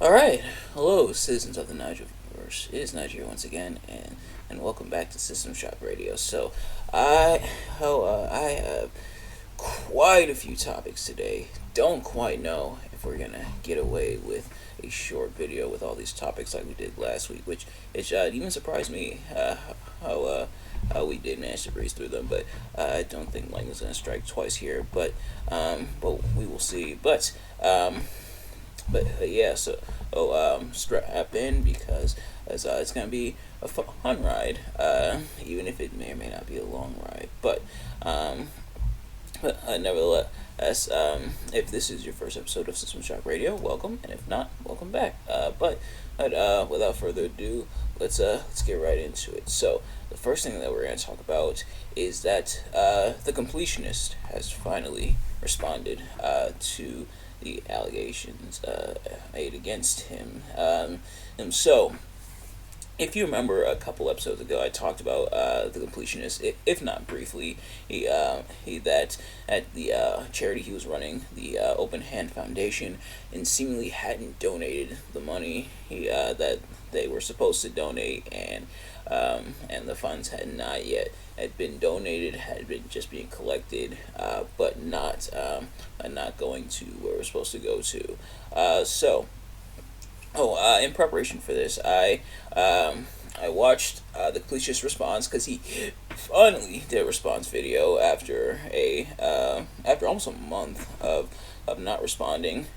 Alright, hello citizens of the Nigelverse. It is Niger once again, and welcome back to System Shock Radio. So, I have quite a few topics today. Don't quite know if we're gonna get away with a short video with all these topics like we did last week, which it even surprised me how how we did manage to breeze through them. But I don't think lightning's gonna strike twice here. But we will see. Yeah, so strap in because it's gonna be a fun ride, even if it may or may not be a long ride. But nevertheless, if this is your first episode of System Shock Radio, welcome, and if not, welcome back. Without further ado, let's get right into it. So the first thing that we're gonna talk about is that the Completionist has finally responded to the allegations made against him. And so, if you remember a couple episodes ago, I talked about the Completionist, if not briefly. He that at the charity he was running, the Open Hand Foundation, and seemingly hadn't donated the money that they were supposed to donate, and the funds had not yet had been donated, had been just being collected, but not going to where it was supposed to go to. In preparation for this, I watched the Completionist response because he finally did a response video after almost a month of not responding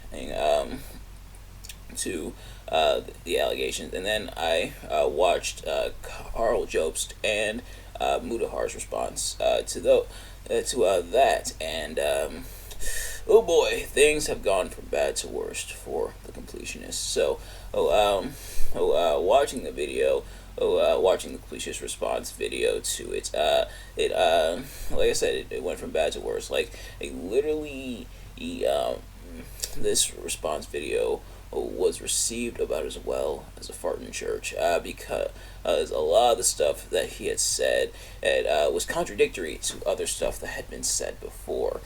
to the allegations, and then I watched Karl Jobst and Mutahar's response to that, and oh boy, things have gone from bad to worst for the Completionist. So, watching the video, watching the Completionist response video to it, like I said, it went from bad to worse. Literally, this response video was received about as well as a fart in church, because a lot of the stuff that he had said was contradictory to other stuff that had been said before,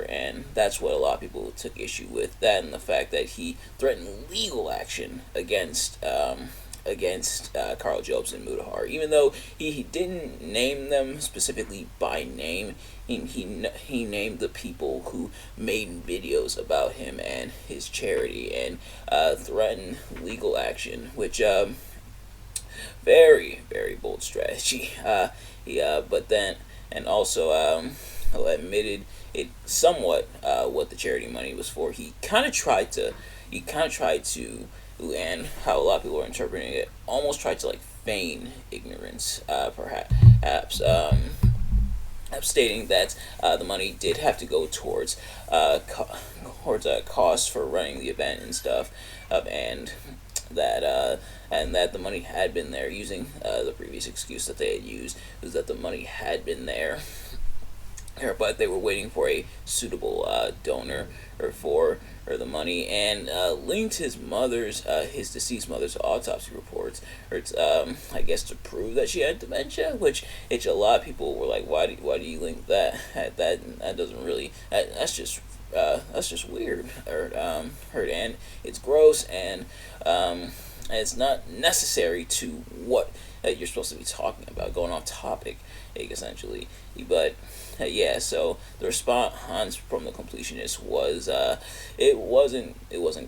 and that's what a lot of people took issue with. That and the fact that he threatened legal action against Karl Jobst and Mutahar, even though he didn't name them specifically by name. He named the people who made videos about him and his charity, and threatened legal action, which very very bold strategy. But then and also admitted it somewhat what the charity money was for. He kind of tried to, and how a lot of people are interpreting it, almost tried to feign ignorance, perhaps. Stating that the money did have to go towards costs for running the event and stuff, and that the money had been there, using the previous excuse that they had used was that the money had been there, but they were waiting for a suitable donor for the money, and linked his deceased mother's autopsy reports, I guess to prove that she had dementia, which a lot of people were like, why do you link that? That doesn't really, that's just weird, and it's gross, and it's not necessary to what you're supposed to be talking about, going off topic, essentially. But yeah, so the response from the Completionist was it wasn't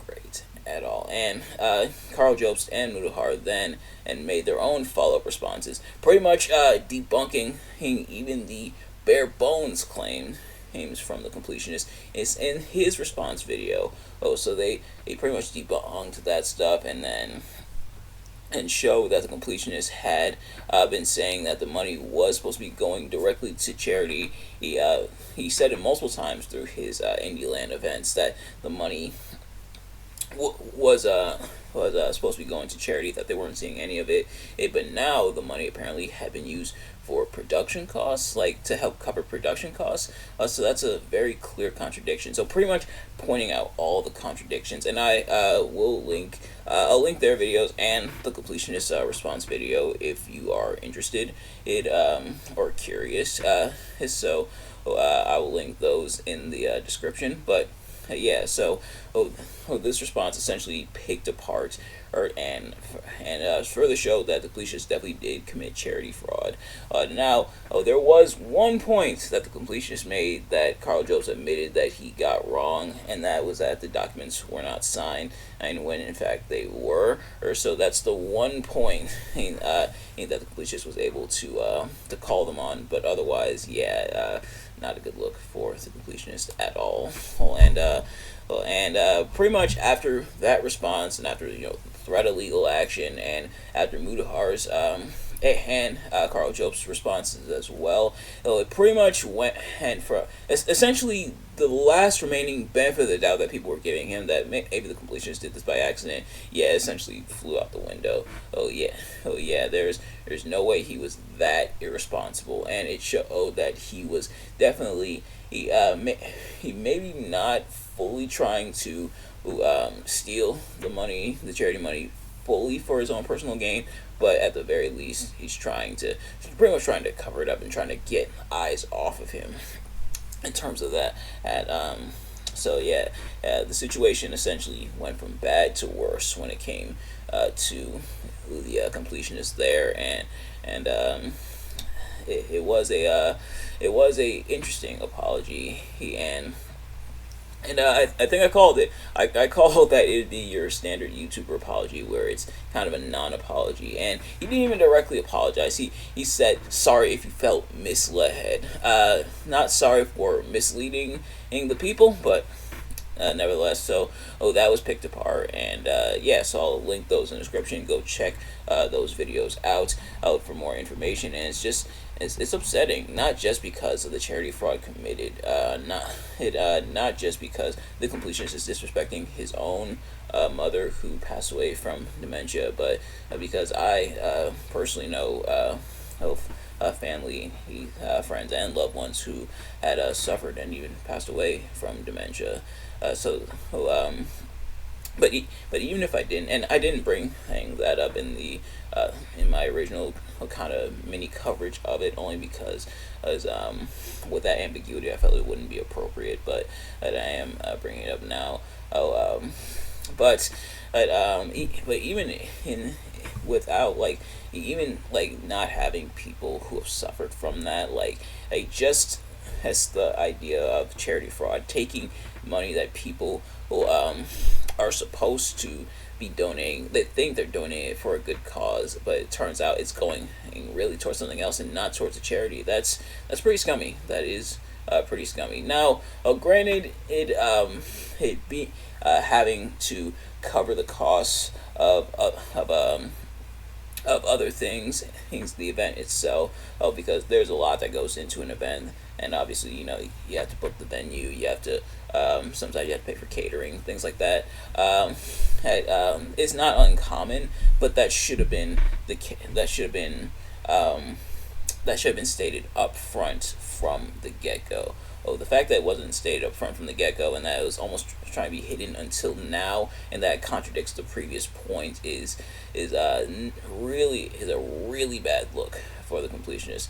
great at all, and Karl Jobst and Mutahar then made their own follow-up responses, pretty much debunking even the bare bones claims from the Completionist is in his response video. So they pretty much debunked that stuff, and show that the Completionist had been saying that the money was supposed to be going directly to charity. He said it multiple times through his Indieland events that the money was supposed to be going to charity, that they weren't seeing any of it. But now the money apparently had been used for production costs, to help cover production costs. So that's a very clear contradiction. So pretty much pointing out all the contradictions, and I will link I'll link their videos and the Completionist response video if you are interested or curious. I will link those in the description. But yeah, so this response essentially picked apart and further showed that the completionist definitely did commit charity fraud. Now, there was one point that the completionist made that Karl Jobst admitted that he got wrong, and that was that the documents were not signed, and when in fact they were. Or so that's the one point that the completionist was able to call them on. But otherwise, yeah, not a good look for the completionist at all. And pretty much after that response, and after threat of legal action, and after Mutahar's and Karl Jobst's responses as well, it pretty much went, and for essentially the last remaining benefit of the doubt that people were giving him, that maybe the completionist did this by accident, yeah, essentially flew out the window. Oh yeah, there's no way he was that irresponsible, and it showed that he was definitely he maybe not fully trying to steal the charity money fully for his own personal gain, but at the very least he's pretty much trying to cover it up and trying to get eyes off of him in terms of that. So yeah, the situation essentially went from bad to worse when it came to the completionist there, and it was a interesting apology. I think I called it. I called that it'd be your standard YouTuber apology, where it's kind of a non-apology, and he didn't even directly apologize. He said sorry if you felt misled. Not sorry for misleading the people, but nevertheless, so that was picked apart, and yeah, so I'll link those in the description. Go check those videos out for more information. And it's upsetting, not just because of the charity fraud committed, not just because the completionist is disrespecting his own mother who passed away from dementia, but because I personally know family, friends, and loved ones who had suffered and even passed away from dementia. But even if I didn't, and I didn't bring that up in my original kind of mini coverage of it, only because with that ambiguity, I felt it wouldn't be appropriate. But I am bringing it up now. But even without even not having people who have suffered from that, just as the idea of charity fraud, taking money that people are supposed to be donating. They think they're donating it for a good cause, but it turns out it's going really towards something else and not towards a charity. That's pretty scummy. That is pretty scummy. Now, granted, it be having to cover the costs of other things, the event itself, because there's a lot that goes into an event, and obviously, you have to book the venue, you have to, sometimes you have to pay for catering, things like that. It's not uncommon, but that should have been stated up front from the get-go. The fact that it wasn't stated up front from the get-go, and that it was almost trying to be hidden until now, and that contradicts the previous point, is a really bad look for the completionist.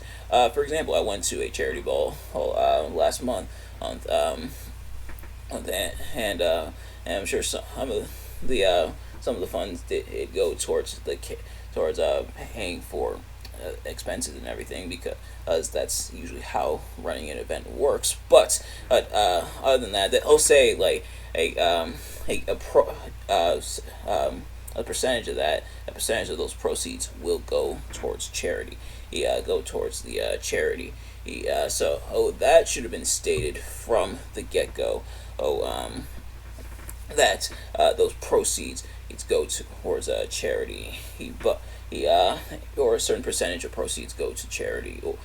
For example, I went to a charity ball last month on that, and I'm sure some of the funds did go towards paying for expenses and everything, because that's usually how running an event works. But other than that, they'll say a percentage of those proceeds will go towards charity. Go towards the charity. So that should have been stated from the get-go. That those proceeds go towards charity. Or a certain percentage of proceeds go to charity, or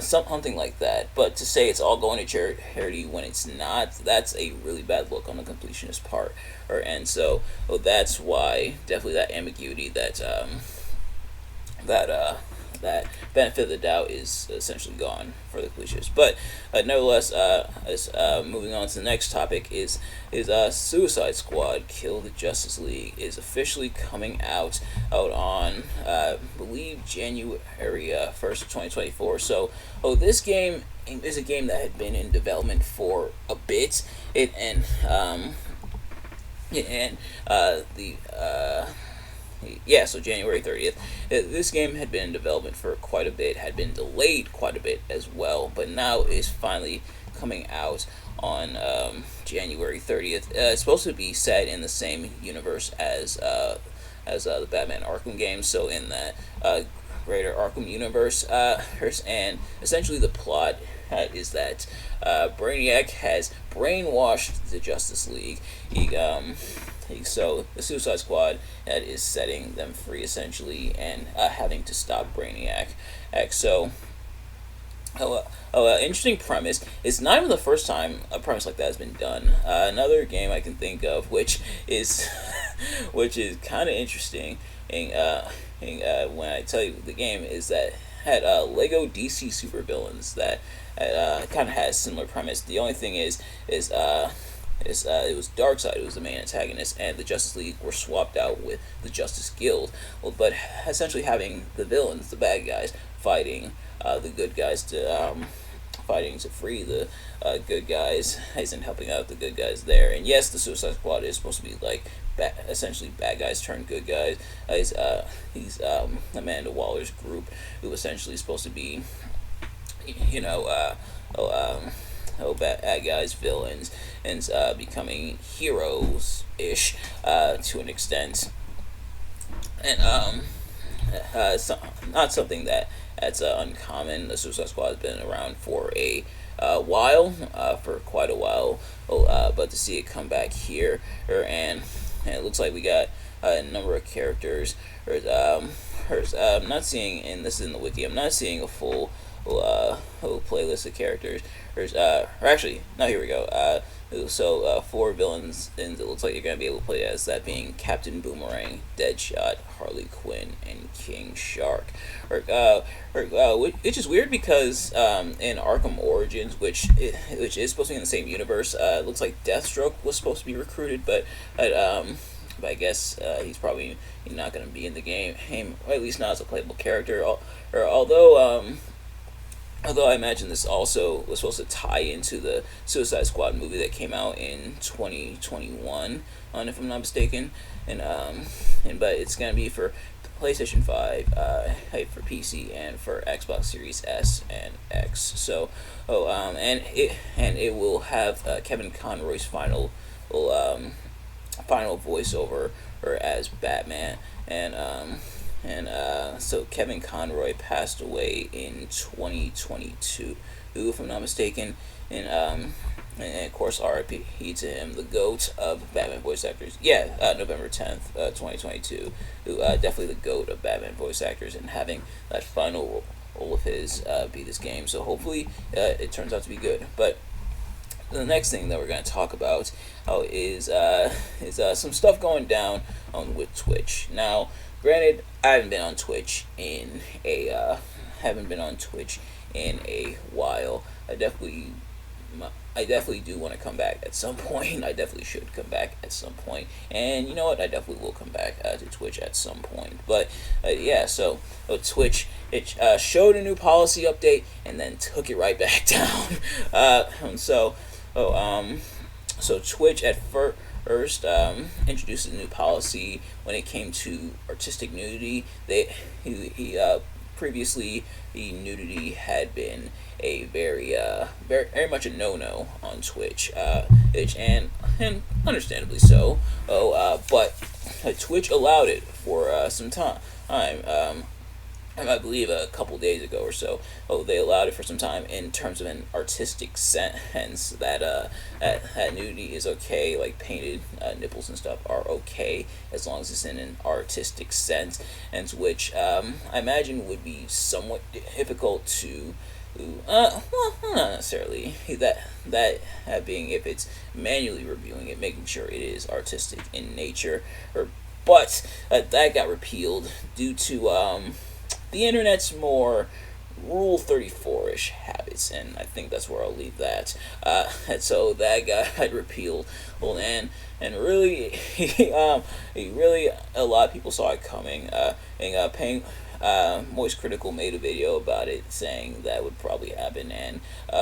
something like that. But to say it's all going to charity when it's not, that's a really bad look on the completionist part. And so that's why definitely that ambiguity that that benefit of the doubt is essentially gone for the Completionist. But nevertheless, moving on to the next topic is Suicide Squad: Kill the Justice League is officially coming out on I believe January 1st of 2024. So this game is a game that had been in development for a bit. So January 30th. This game had been in development for quite a bit, had been delayed quite a bit as well, but now is finally coming out on January 30th. It's supposed to be set in the same universe as the Batman Arkham games, so in that greater Arkham universe, and essentially the plot is that Brainiac has brainwashed the Justice League. So the Suicide Squad is setting them free essentially, and having to stop Brainiac. Interesting premise. It's not even the first time a premise like that has been done. Another game I can think of, which is kind of interesting, when I tell you the game, is that had Lego DC supervillains that kind of has similar premise. The only thing is it was Darkseid who was the main antagonist, and the Justice League were swapped out with the Justice Guild. But essentially having the villains, the bad guys, fighting the good guys fighting to free the good guys, and helping out the good guys there. And yes, the Suicide Squad is supposed to be like essentially bad guys turned good guys. He's Amanda Waller's group, who essentially is supposed to be, bad guys, villains, and becoming heroes-ish to an extent. And not something that's uncommon. The Suicide Squad has been around for a while, for quite a while. But to see it come back here, and it looks like we got a number of characters. I'm not seeing, and this is in the wiki, I'm not seeing a full playlist of characters. Here we go. So 4 villains, and it looks like you're going to be able to play as, that being Captain Boomerang, Deadshot, Harley Quinn, and King Shark. Which is weird because in Arkham Origins, which is supposed to be in the same universe, it looks like Deathstroke was supposed to be recruited, but I guess he's probably not going to be in the game, or at least not as a playable character. Although I imagine this also was supposed to tie into the Suicide Squad movie that came out in 2021, if I'm not mistaken, but it's gonna be for PlayStation 5, for PC, and for Xbox Series S and X. So, and it will have Kevin Conroy's final voiceover as Batman, so Kevin Conroy passed away in 2022, if I'm not mistaken, and of course RIP to him, the GOAT of Batman voice actors. November 10th, 2022, definitely the GOAT of Batman voice actors, and having that final role of his be this game. So hopefully it turns out to be good. But the next thing that we're going to talk about is some stuff going down with Twitch. Now, granted, I haven't been on Twitch in a while. I definitely do want to come back at some point. I definitely should come back at some point. And you know what? I definitely will come back to Twitch at some point. But so Twitch, it showed a new policy update and then took it right back down. So Twitch at first introduced a new policy when it came to artistic nudity. Previously, the nudity had been a very much a no-no on Twitch, and understandably so. But Twitch allowed it for some time. I believe a couple days ago or so, they allowed it for some time in terms of an artistic sense that nudity is okay, like painted nipples and stuff are okay as long as it's in an artistic sense, and which I imagine would be somewhat difficult to. Well, not necessarily. That being if it's manually reviewing it, making sure it is artistic in nature, but that got repealed due to the internet's more Rule 34-ish habits, and I think that's where I'll leave that. And so that guy had repealed, well, and really, he really, a lot of people saw it coming. And paying. Moist Critical made a video about it, saying that would probably happen, and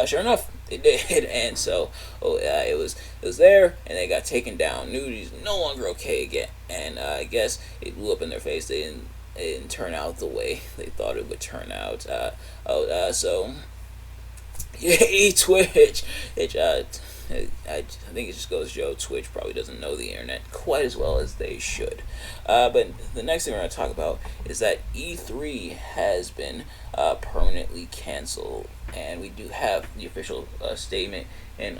sure enough, it did. And so, it was there, and they got taken down. Nudity's no longer okay again, and I guess it blew up in their face. It didn't turn out the way they thought it would turn out. So yay, Twitch! I think it just goes to show Twitch probably doesn't know the internet quite as well as they should. But the next thing we're going to talk about is that E3 has been permanently canceled, and we do have the official statement. And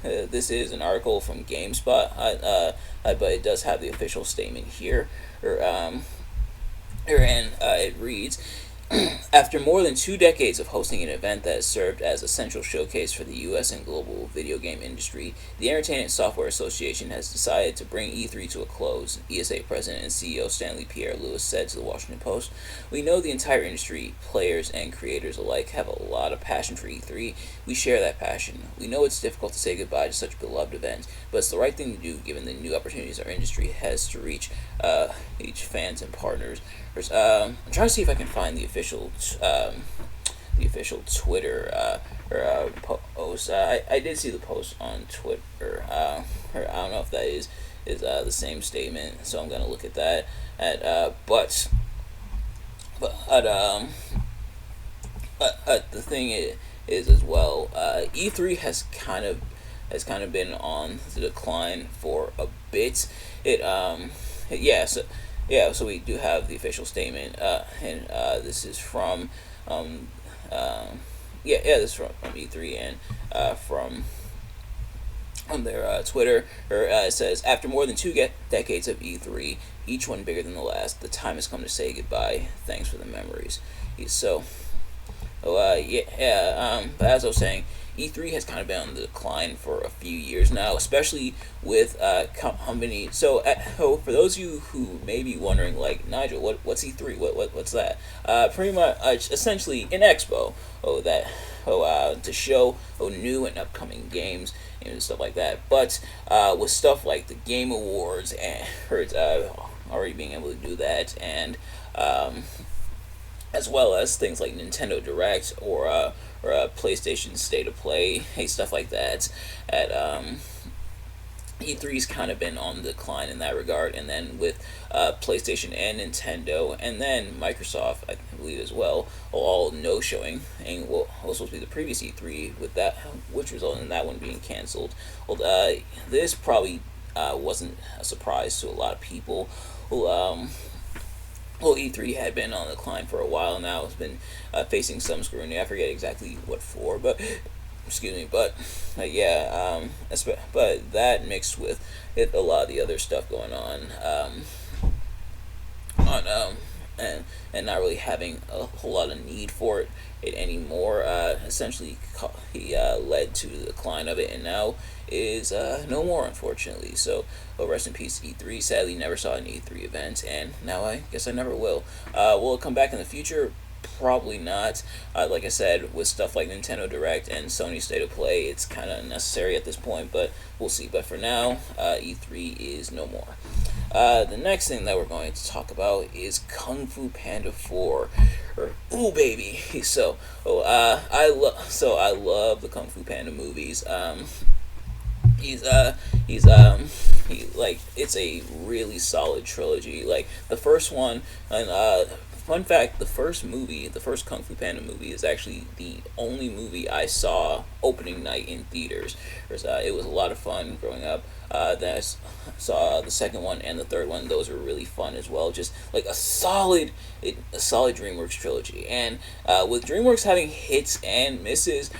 this is an article from GameSpot, but it does have the official statement here. And it reads, after more than 2 decades of hosting an event that has served as a central showcase for the U.S. and global video game industry, the Entertainment Software Association has decided to bring E3 to a close. ESA President and CEO Stanley Pierre-Louis said to the Washington Post, "We know the entire industry, players and creators alike, have a lot of passion for E3. We share that passion. We know it's difficult to say goodbye to such a beloved event, but it's the right thing to do given the new opportunities our industry has to reach fans and partners." I'm trying to see if I can find the official Twitter post. I did see the post on Twitter. Or I don't know if that is the same statement, so I'm gonna look at that. But the thing is as well, E3 has kind of been on the decline for a bit. So we do have the official statement, and this is from this is from E3 and from on their Twitter. It says, after more than 2 decades of E3, each one bigger than the last, the time has come to say goodbye. Thanks for the memories. But as I was saying, E3 has kind of been on the decline for a few years now, especially with company. So, for those of you who may be wondering, like, Nigel, what's E3? What's that? Pretty much, essentially, an expo. To show new and upcoming games and stuff like that. But with stuff like the Game Awards and already being able to do that, and as well as things like Nintendo Direct or PlayStation State of Play, stuff like that. At E3's kind of been on the decline in that regard, and then with PlayStation and Nintendo, and then Microsoft, I believe as well, all no-showing, and was supposed to be the previous E3 with that, which resulted in that one being canceled. Well, this probably wasn't a surprise to a lot of people. E3 had been on the decline for a while now. It's been facing some scrutiny. I forget exactly what for, but but that mixed with a lot of the other stuff going on, and not really having a whole lot of need for it anymore. Essentially, he led to the decline of it, and now is no more, unfortunately. So, rest in peace, E3. Sadly, never saw an E3 event, and now I guess I never will. Will it come back in the future? Probably not. Like I said, with stuff like Nintendo Direct and Sony State of Play, it's kind of unnecessary at this point, but we'll see. But for now, E3 is no more. The next thing that we're going to talk about is Kung Fu Panda 4. Ooh, baby. I love the Kung Fu Panda movies. It's a really solid trilogy. Like, the first one, and fun fact, the first Kung Fu Panda movie is actually the only movie I saw opening night in theaters. It was a lot of fun growing up. Then I saw the second one and the third one. Those were really fun as well. Just like a solid DreamWorks trilogy. And with DreamWorks having hits and misses,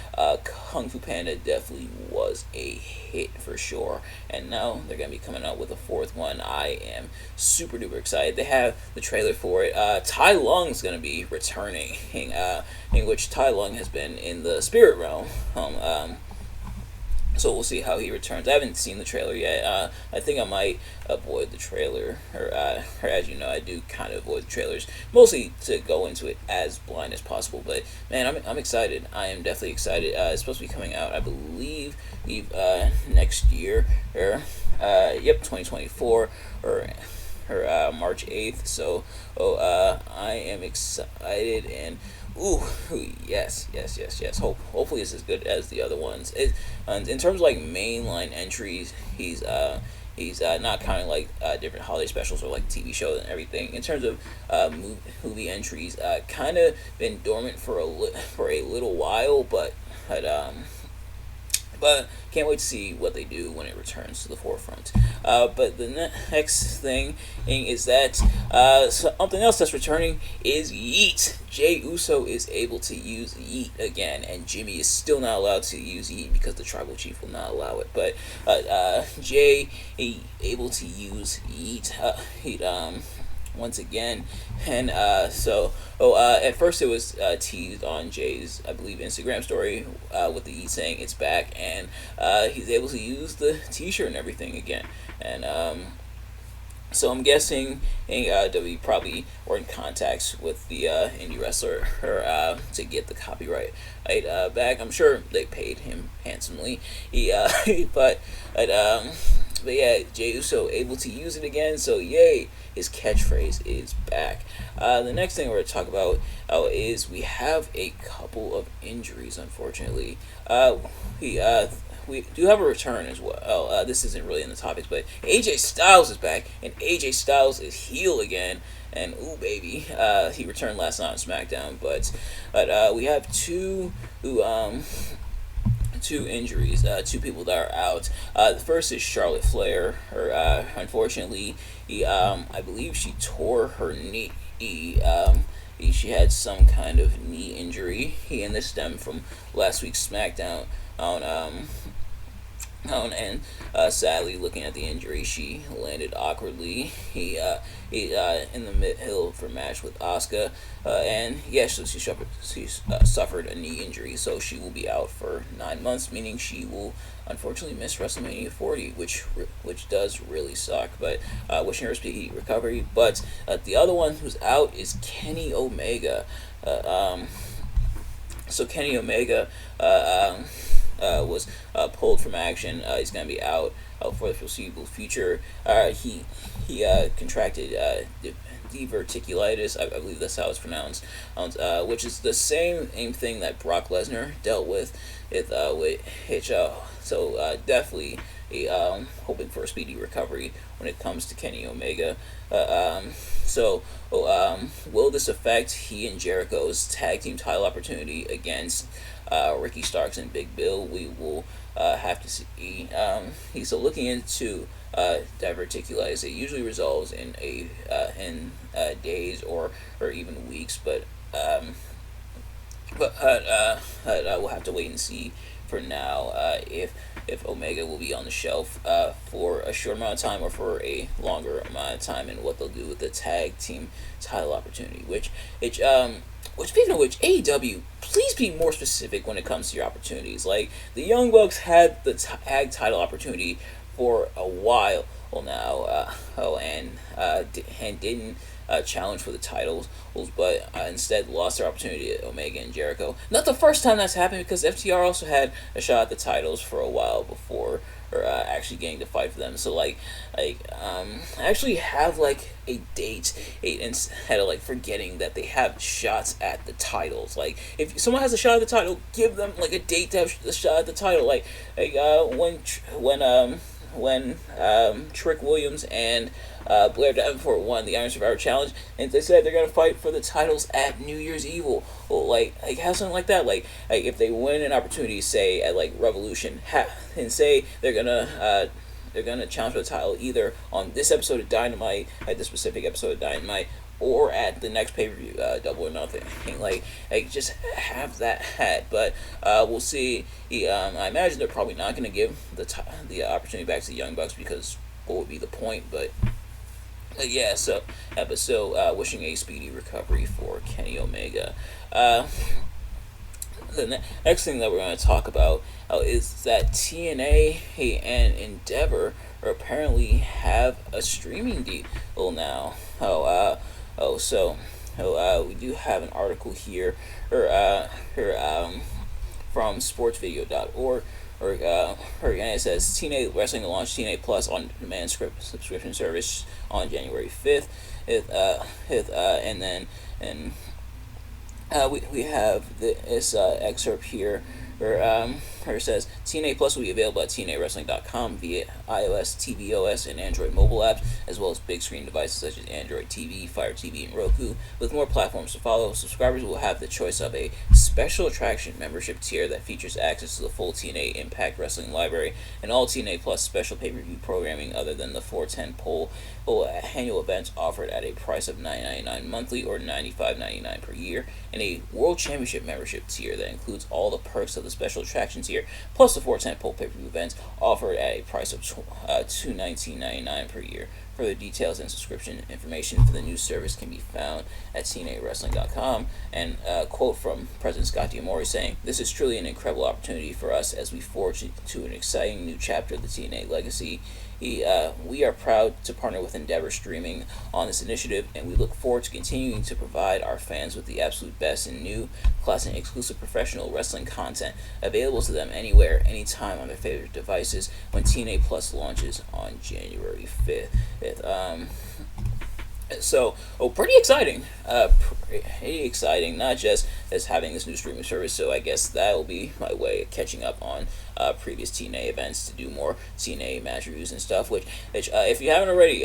Kung Fu Panda definitely was a hit for sure. And now they're going to be coming out with a fourth one. I am super duper excited. They have the trailer for it. Tai Lung's going to be returning, in which Tai Lung has been in the spirit realm. So we'll see how he returns. I haven't seen the trailer yet. I think I might avoid the trailer, or as you know, I do kind of avoid the trailers, mostly to go into it as blind as possible. But man, I'm excited. I am definitely excited. It's supposed to be coming out, I believe, next year, or 2024, or March 8th. So, I am excited and. Ooh, yes. Hopefully it's as good as the other ones. In terms of like mainline entries, he's not counting like different holiday specials or like TV shows and everything. In terms of movie entries, kind of been dormant for a little while, but can't wait to see what they do when it returns to the forefront. But the next thing is that something else that's returning is yeet. Jey Uso is able to use yeet again, and Jimmy is still not allowed to use yeet because the tribal chief will not allow it. But Jey able to use yeet. Once again, and at first it was teased on Jay's, I believe, Instagram story with the yeet saying it's back, and he's able to use the T-shirt and everything again, and so I'm guessing AEW probably were in contact with the indie wrestler to get the copyright back. I'm sure they paid him handsomely, but yeah, Jey Uso able to use it again, so yay, his catchphrase is back. The next thing we're going to talk about is we have a couple of injuries, unfortunately. We do have a return as well. This isn't really in the topics, but AJ Styles is back, and AJ Styles is heel again. And ooh, baby, he returned last night on SmackDown. But we have two injuries, two people that are out. The first is Charlotte Flair. Unfortunately, I believe she tore her knee. She had some kind of knee injury, and this stemmed from last week's SmackDown. And sadly, looking at the injury, she landed awkwardly. He in the mid-hill for match with Asuka, and yes, so she suffered a knee injury, so she will be out for 9 months, meaning she will unfortunately miss WrestleMania 40, which does really suck. But wishing her a speedy recovery. But the other one who's out is Kenny Omega. So Kenny Omega was pulled from action. He's going to be out for the foreseeable future. He contracted diverticulitis, I believe that's how it's pronounced, which is the same thing that Brock Lesnar dealt with so definitely hoping for a speedy recovery when it comes to Kenny Omega. Will this affect he and Jericho's tag team title opportunity against Ricky Starks and Big Bill? We will have to see. He's looking into diverticulitis. It usually resolves in days or even weeks, but we'll have to wait and see for now if Omega will be on the shelf for a short amount of time or for a longer amount of time, and what they'll do with the tag team title opportunity. Which speaking of which, AEW, please be more specific when it comes to your opportunities. Like, the Young Bucks had the tag title opportunity for a while now, and didn't challenge for the titles, but instead lost their opportunity at Omega and Jericho. Not the first time that's happened, because FTR also had a shot at the titles for a while before, or actually getting to fight for them. So I actually have like a date instead of like forgetting that they have shots at the titles. Like, if someone has a shot at the title, give them like a date to have the shot at the title. When Trick Williams and Blair Davenport won the Iron Survivor Challenge, and they said they're gonna fight for the titles at New Year's Evil. Well, like have something like that. Like if they win an opportunity, say at like Revolution, and say they're gonna challenge for the title either on this episode of Dynamite, at this specific episode of Dynamite, or at the next pay-per-view, Double or Nothing. Like just have that hat. But we'll see. I imagine they're probably not going to give the opportunity back to the Young Bucks, because what would be the point? But yeah, so wishing a speedy recovery for Kenny Omega. the next thing that we're going to talk about is that TNA and Endeavor apparently have a streaming deal now. We do have an article here, from sportsvideo.org. And it says TNA Wrestling launched TNA Plus on demand subscription service on January 5th. We have this excerpt here where it says TNA Plus will be available at TNAWrestling.com via iOS, tvOS, and Android mobile apps, as well as big screen devices such as Android TV, Fire TV, and Roku. With more platforms to follow, subscribers will have the choice of a special attraction membership tier that features access to the full TNA Impact Wrestling library and all TNA Plus special pay-per-view programming other than the 410 pole annual events offered at a price of $9.99 monthly or $95.99 per year, and a World Championship membership tier that includes all the perks of the special attractions tier, plus the 410 pole pay-per-view events offered at a price of $219.99 per year. Further details and subscription information for the new service can be found at TNAWrestling.com. And a quote from President Scott D'Amore saying, "This is truly an incredible opportunity for us as we forge to an exciting new chapter of the TNA legacy. We are proud to partner with Endeavor Streaming on this initiative, and we look forward to continuing to provide our fans with the absolute best in new, classic, and exclusive professional wrestling content available to them anywhere, anytime on their favorite devices when TNA Plus launches on January 5th. Pretty exciting. Pretty exciting, not just as having this new streaming service, so I guess that will be my way of catching up on previous TNA events to do more TNA match reviews and stuff, which if you haven't already,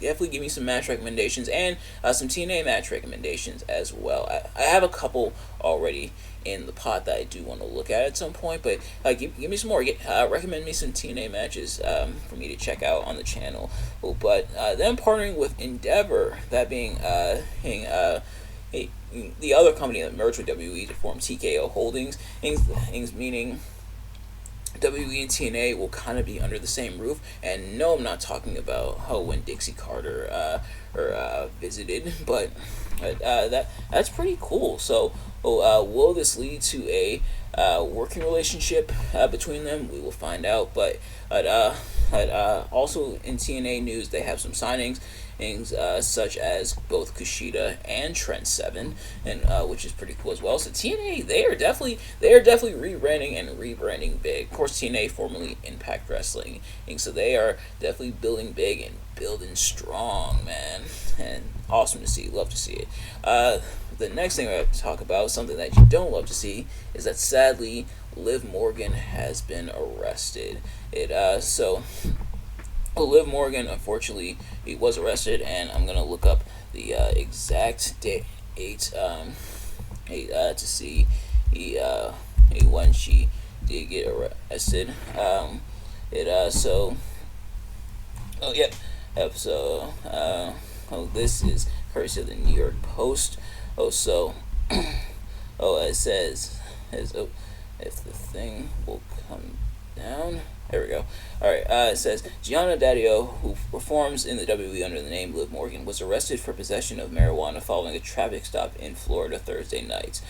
definitely give me some match recommendations and some TNA match recommendations as well. I have a couple already in the pot that I do want to look at some point, but give me some more. Recommend me some TNA matches for me to check out on the channel. But then partnering with Endeavor, that being the other company that merged with WWE to form TKO Holdings, meaning WWE and TNA will kind of be under the same roof. And no, I'm not talking about when Dixie Carter visited, but that's pretty cool. So will this lead to a working relationship between them? We will find out. But also in TNA news, they have some signings, such as both Kushida and Trent Seven, and which is pretty cool as well. So TNA, they are definitely rebranding big. Of course, TNA formerly Impact Wrestling, and so they are definitely building big and building strong, man. And awesome to see. Love to see it. The next thing I have to talk about, something that you don't love to see, is that sadly Liv Morgan has been arrested. Liv Morgan, unfortunately, he was arrested, and I'm gonna look up the exact date to see when she did get arrested. This is courtesy of the New York Post. It says, if the thing will come down. There we go. Alright, it says, Gianna Daddio, who performs in the WWE under the name Liv Morgan, was arrested for possession of marijuana following a traffic stop in Florida Thursday night.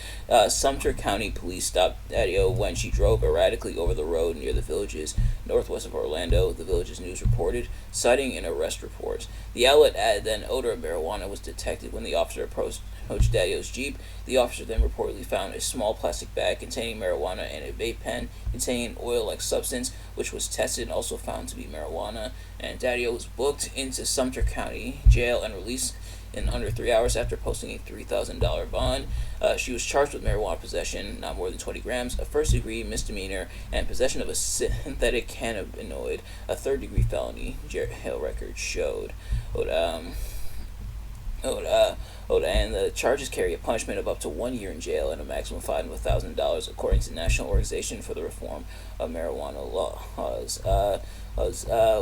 Sumter County Police stopped Daddio when she drove erratically over the road near the Villages, northwest of Orlando, the Villages News reported, citing an arrest report. The outlet added that an odor of marijuana was detected when the officer approached Daddio's Jeep. The officer then reportedly found a small plastic bag containing marijuana and a vape pen containing an oil-like substance, which was tested and also found to be marijuana. And Daddio was booked into Sumter County Jail and released in under 3 hours after posting a $3,000 bond. She was charged with marijuana possession, not more than 20 grams, a first-degree misdemeanor, and possession of a synthetic cannabinoid, a third-degree felony, jail record showed. And the charges carry a punishment of up to 1 year in jail and a maximum fine of $1,000, according to the National Organization for the Reform of Marijuana Laws,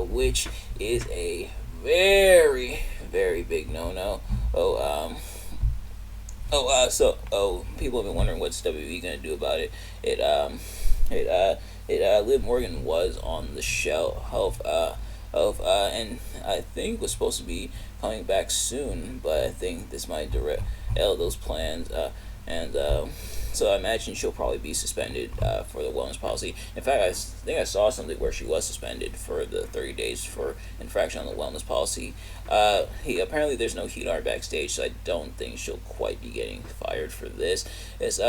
which is a very, very big no-no. People have been wondering what's WWE gonna do about it. Liv Morgan was on the shelf and I think was supposed to be coming back soon, but I think this might derail those plans. and so I imagine she'll probably be suspended for the wellness policy. In fact, I think I saw something where she was suspended for the 30 days for infraction on the wellness policy. Apparently there's no heat on her backstage, so I don't think she'll quite be getting fired for this. It's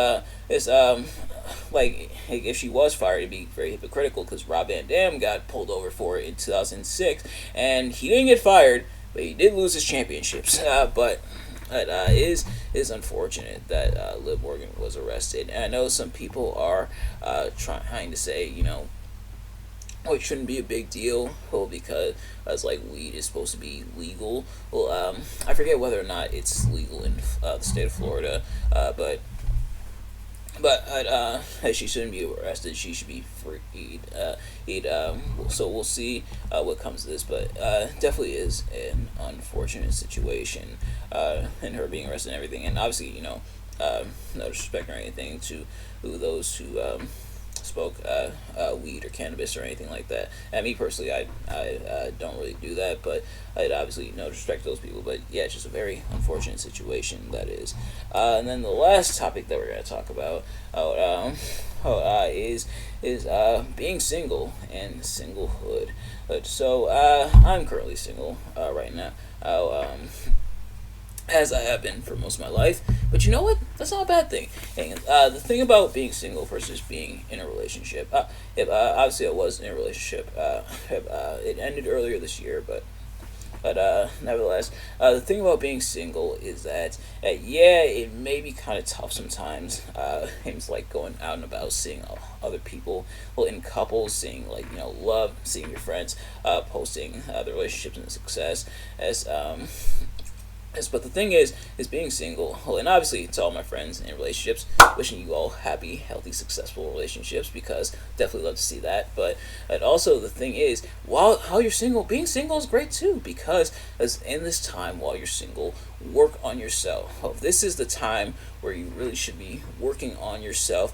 like if she was fired, it'd be very hypocritical because Rob Van Dam got pulled over for it in 2006, and he didn't get fired, but he did lose his championships. But it is unfortunate that Liv Morgan was arrested. And I know some people are trying to say, oh, it shouldn't be a big deal, because it's like weed is supposed to be legal. Well, I forget whether or not it's legal in the state of Florida, but she shouldn't be arrested. She should be freed. So we'll see what comes of this, but definitely is an unfortunate situation, and her being arrested and everything. And obviously, no disrespect or anything to those who smoke weed or cannabis or anything like that. And me personally, I don't really do that, but I'd obviously no disrespect to those people. But yeah, it's just a very unfortunate situation, that is. And then the last topic that we're going to talk about is being single and singlehood. So I'm currently single right now. As I have been for most of my life. But you know what? That's not a bad thing. And the thing about being single versus being in a relationship, obviously I was in a relationship. It ended earlier this year, but nevertheless, the thing about being single is that, yeah, it may be kind of tough sometimes. It's like going out and about, seeing other people, well, in couples, seeing love, seeing your friends posting their relationships and success as but the thing is being single. Well, and obviously to all my friends in relationships, wishing you all happy, healthy, successful relationships, because definitely love to see that. But also the thing is, while you're single, being single is great too, because as in this time while you're single, work on yourself. This is the time where you really should be working on yourself.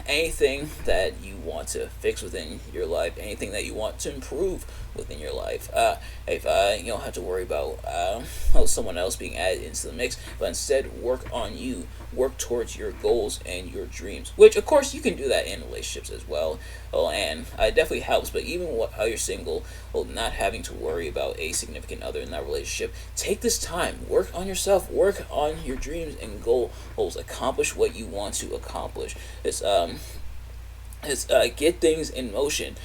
Anything that you want to fix within your life, anything that you want to improve within your life. If you don't have to worry about someone else being added into the mix, but instead work on you, work towards your goals and your dreams, which of course you can do that in relationships as well. And it definitely helps. But even while you're single, not having to worry about a significant other in that relationship, take this time, work on yourself, work on your dreams and goals, accomplish what you want to accomplish. It's get things in motion,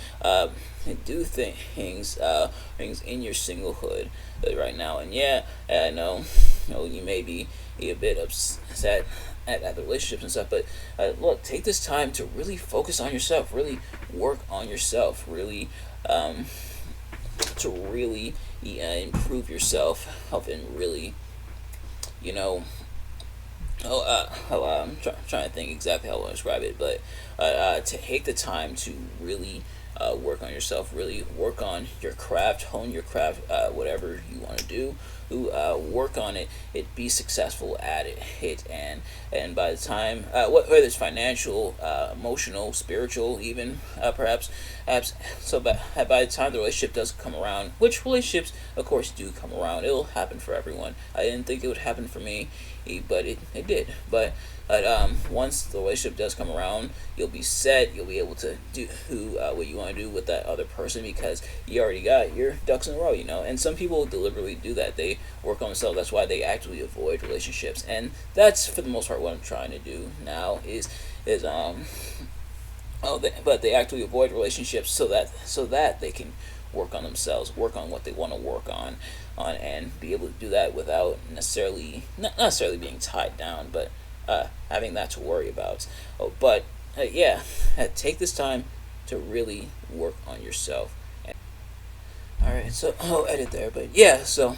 do things in your singlehood right now. And yeah, I know, you may be a bit upset at the relationships and stuff, but look, take this time to really focus on yourself, really work on yourself, really to really improve yourself, and really, I'm trying to think exactly how I want to describe it, but to take the time to really work on yourself, really work on your craft, hone your craft, whatever you want to do, work on it, be successful at it, and by the time, whether it's financial, emotional, spiritual, even perhaps, so by the time the relationship does come around, which relationships of course do come around, it'll happen for everyone. I didn't think it would happen for me, but it did. But once the relationship does come around, you'll be set. You'll be able to do what you want to do with that other person, because you already got your ducks in a row, And some people deliberately do that. They work on themselves. That's why they actively avoid relationships, and that's for the most part what I'm trying to do now. But they actively avoid relationships so that they can work on themselves, work on what they want to work on, and be able to do that without not necessarily being tied down, but having that to worry about. Take this time to really work on yourself. Alright, so I'll edit there, but yeah, so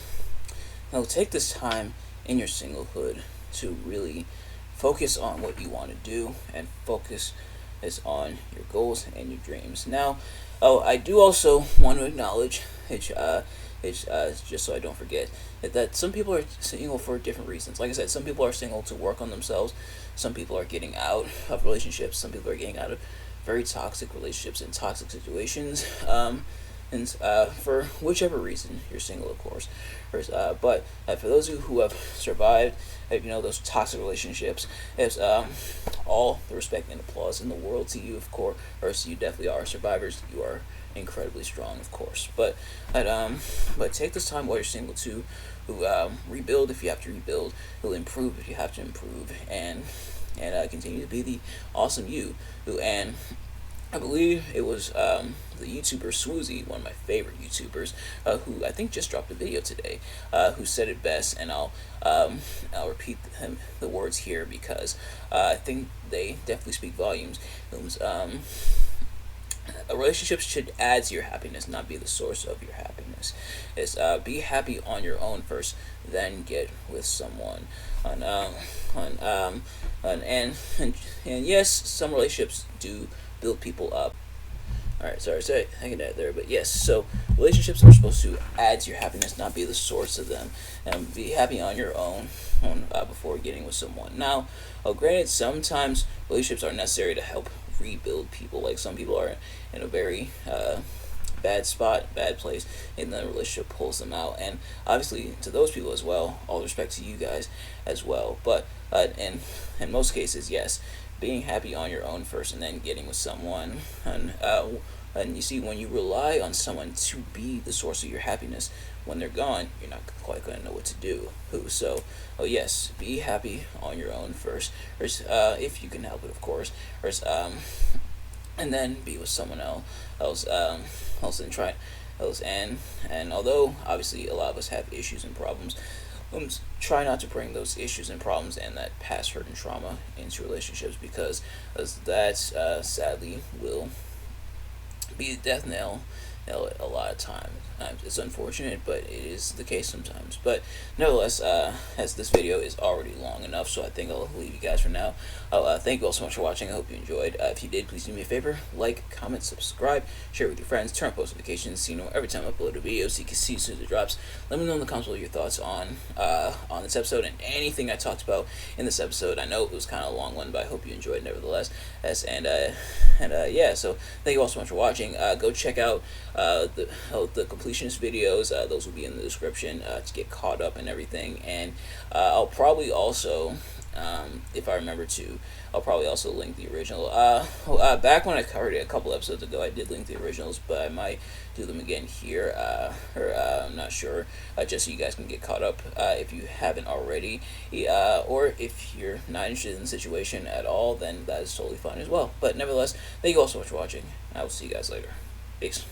take this time in your singlehood to really focus on what you want to do, and focus on your goals and your dreams. Now, I do also want to acknowledge, just so I don't forget, that some people are single for different reasons. Like I said, some people are single to work on themselves. Some people are getting out of relationships. Some people are getting out of very toxic relationships and toxic situations. and for whichever reason you're single, of course. But for those of you who have survived, those toxic relationships, it's all the respect and applause in the world to you, of course. Or so you definitely are survivors. You are incredibly strong, of course. But take this time while you're single to rebuild if you have to rebuild. Who improve if you have to improve, and continue to be the awesome you. And I believe it was the YouTuber Swoozy, one of my favorite YouTubers, who I think just dropped a video today, who said it best, and I'll repeat the words here because I think they definitely speak volumes. A relationship should add to your happiness, not be the source of your happiness. It's be happy on your own first, then get with someone. And yes, some relationships do build people up. Alright, sorry, hanging out there, but yes, so relationships are supposed to add to your happiness, not be the source of them, and be happy on your own before getting with someone. Now, granted, sometimes relationships are necessary to help rebuild people. Like, some people are in a very bad spot, bad place, and the relationship pulls them out. And obviously, to those people as well, all respect to you guys as well. But in most cases, yes, being happy on your own first, and then getting with someone. And you see, when you rely on someone to be the source of your happiness, when they're gone, you're not quite going to know what to do. So, yes, be happy on your own first, or if you can help it, of course, or and then be with someone else, and try else. And although obviously a lot of us have issues and problems, try not to bring those issues and problems and that past hurt and trauma into relationships, because that sadly will be the death knell a lot of times. It's unfortunate, but it is the case sometimes. But nevertheless, as this video is already long enough, so I think I'll leave you guys for now. Thank you all so much for watching. I hope you enjoyed. If you did, please do me a favor: like, comment, subscribe, share with your friends, turn on post notifications so you know every time I upload a video, so you can see as soon as it drops. Let me know in the comments what your thoughts on this episode and anything I talked about in this episode. I know it was kind of a long one, but I hope you enjoyed nevertheless. Yeah, so thank you all so much for watching. Go check out the Completionist videos. Those will be in the description to get caught up and everything. And I'll probably also, if I remember to, I'll probably also link the original. Back when I covered it a couple episodes ago, I did link the originals, but I might do them again here, I'm not sure, just so you guys can get caught up if you haven't already. Or if you're not interested in the situation at all, then that is totally fine as well. But nevertheless, thank you all so much for watching. I will see you guys later. Peace.